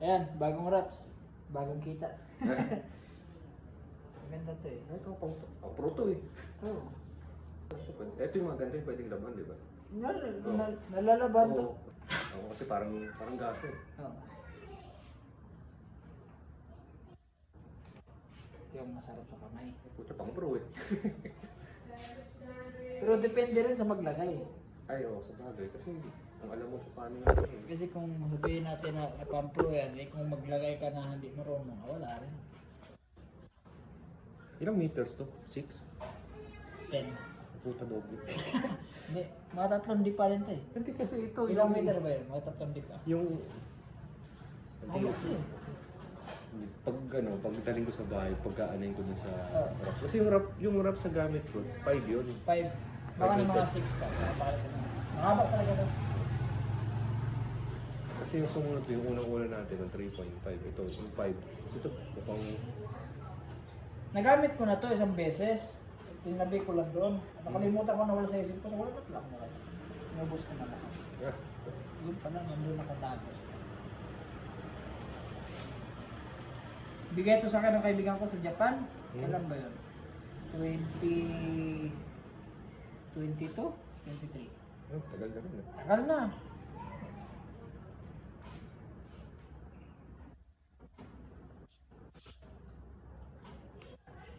Ayan, bagong wraps. Bagong kita. Maganda to eh. Ito, pro to eh. Oo. Ito yung mga ganito yung pwedeng laban, di ba? Nalalaban to. Oo. Ako kasi parang gas eh. Oo. Ito yung masarap sa kamay. Puta pang pro eh. Pero depende rin sa maglagay. Ay, sa bagay. Kasi ang alam mo kung paano nga eh. Kasi kung sabihin natin na pampro yan, eh kung maglagay ka na hindi marunong, wala rin. Ilang meters to? 6? 10. Puta doble. Hindi, mga tatlong di pa rin to eh. Hindi kasi ito. Ilang meter ba yun? Mga tatlong di pa. Yung... Ano ito eh? Pagdating ko sa bahay, pagkaanayin ko dun sa Oo. wraps. Kasi yung wrap sa gamit ko, 5 yun. 5. Baka ng mga 6 to. Mahaba talaga to. Kasi yung sumunod, yung unang-una natin, ng 3.5. Ito, yung 5. Kasi ito, mukhang... Nagamit ko na to isang beses. Tinabi ko lang doon. Nakalimutan ko na wala sa isip ko. So wala na lang. Inubos ko na lahat. Ah, Yun pala, nandun nakatago. Bigay ito sa akin ng kaibigan ko sa Japan. Kailan ba yun? 22? 23. tagal na rin. Tagal na.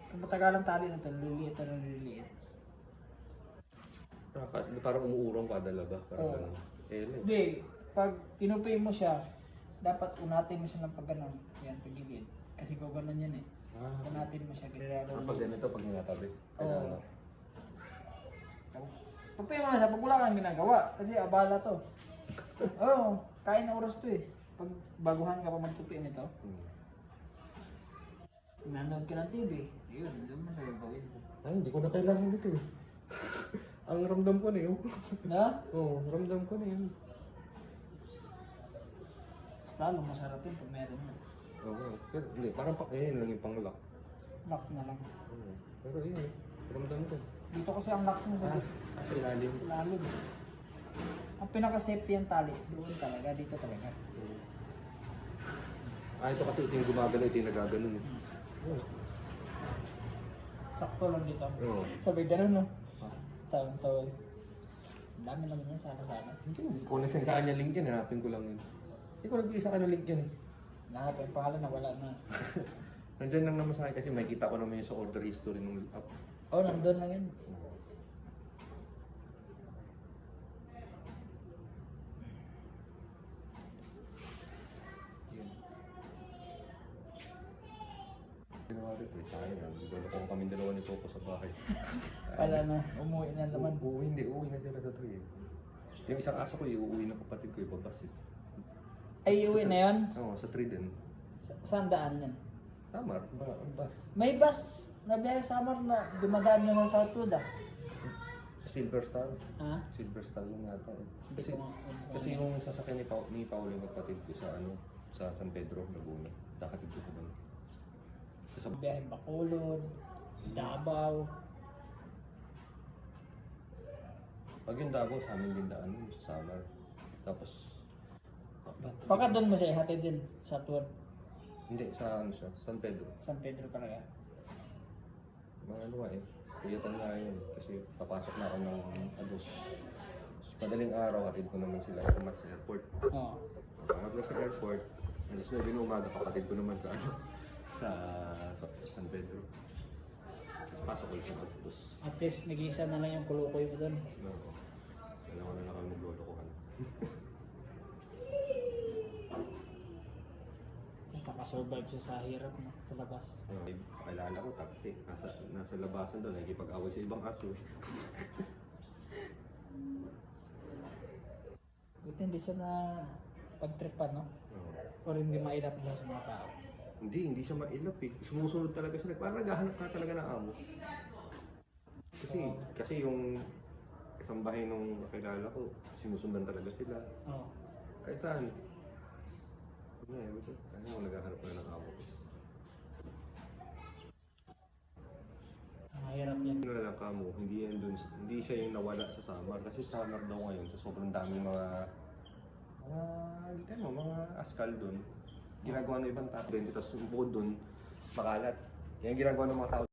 Kung matagalang tali na ito, liliit na liliit. Parang umuurong kada laba. Parang Oo. gano'n. Hindi, pag tinupi mo siya, dapat unatin mo siya ng pag ganon. Yan, pagilid. Kasi kung ganon yan eh. Unatin mo siya, ginagawa. Pag ganito, pag ninatabi. Oo. Tupi mo na siya, pag wala kang ginagawa. Kasi abala to. Oo, kain na oras to eh. Pag baguhan ka pa magtupi nito, nanood ka ng TV. Yun, doon mo siya gagawin. Ay, hindi ko na kailangan dito eh. Ang ramdam ko na yun. Na? Oo, ramdam ko na yun. Mas lalo masarap yun pag meron na. Oo, pero hindi, parang yun lang yung pang-lock. Lock na lang. Pero yun, ramdam ko. Dito kasi ang lock niya sa Sa ilalim. sa lalim. Ang pinaka-safety yung tali, doon talaga, dito talaga. Ito kasi ito yung gumagano, ito yung nagaganon. Sakto lang dito. Oo. Sabi ganun no? Tawag-tawag. Ang dami naman yan, sana-sana. Hindi ko na sa kanya link yan, hanapin ko lang yun. Hindi ko nag-iisa ka ng link yan eh. Nahanap yung pangalan na wala na. Nandyan lang naman sa akin kasi makikita ko naman yung sa order history ng app. Oh, nandun lang yun. Ginawa dito eh, sayang. Gulo ko kami dalawa ni Coco sa bahay. Wala na, umuwi na naman. Uuwi na sila sa 3 eh. Yung isang aso ko, uuwi na kapatid ko, ibabas eh. Ay, uwi na yun? Oo, sa 3 din. Saan daan yan? Tama, bus. May bus na biyahe sa Samar na dumadaan nyo ng Southwood ah. Silver Star. Ha? Silver Star yung yata eh. Hindi Kasi, ko kasi yung sasakyan ni Paolo yung kapatid ko sa sa San Pedro, Laguna. Nakatid ko sa doon. Sa biyahe Bacolod, Davao. pag yung Davao, sa amin din daan yun, sa Samar. Tapos, Baka doon mo siya ihatid din sa Southwood, hindi, sa ano siya, San Pedro. San Pedro talaga. Mga ano nga eh, kuyatan nga yun. Kasi papasok na ako ng Agos. Madaling araw, hatid ko naman sila umat sa airport. Oo. Pagod na sa airport, alas 9 na umaga, kapatid ko naman sa ano, sa San Pedro. Tapos pasok ko sa Agstos. At least nag-isa na lang yung kulukoy mo doon. No, alam ko na lang kami maglulukuhan. Tapos nakasurvive siya sa hirap no? Sa labas. Pakilala ko, taktik. Nasa labasan doon, nakikipag-away sa ibang aso. Buti hindi siya na pagtripan, no? Oo. Or hindi mailap lang sa mga tao. Hindi siya mailap eh. Sumusunod talaga sila. Parang naghahanap ka talaga ng amo. Kasi yung kasambahay nung kakilala ko, sinusundan talaga sila. Oo. Kahit saan. Kaya mo naghahanap na ng amo. Ang hirap yan. Ano lang kamo, hindi siya yung nawala sa Samar. Kasi Samar daw ngayon, sa sobrang daming mga askal doon. ginagawa ng ibang tao. Tapos bukod dun, makalat. Yan ang ginagawa ng mga tao.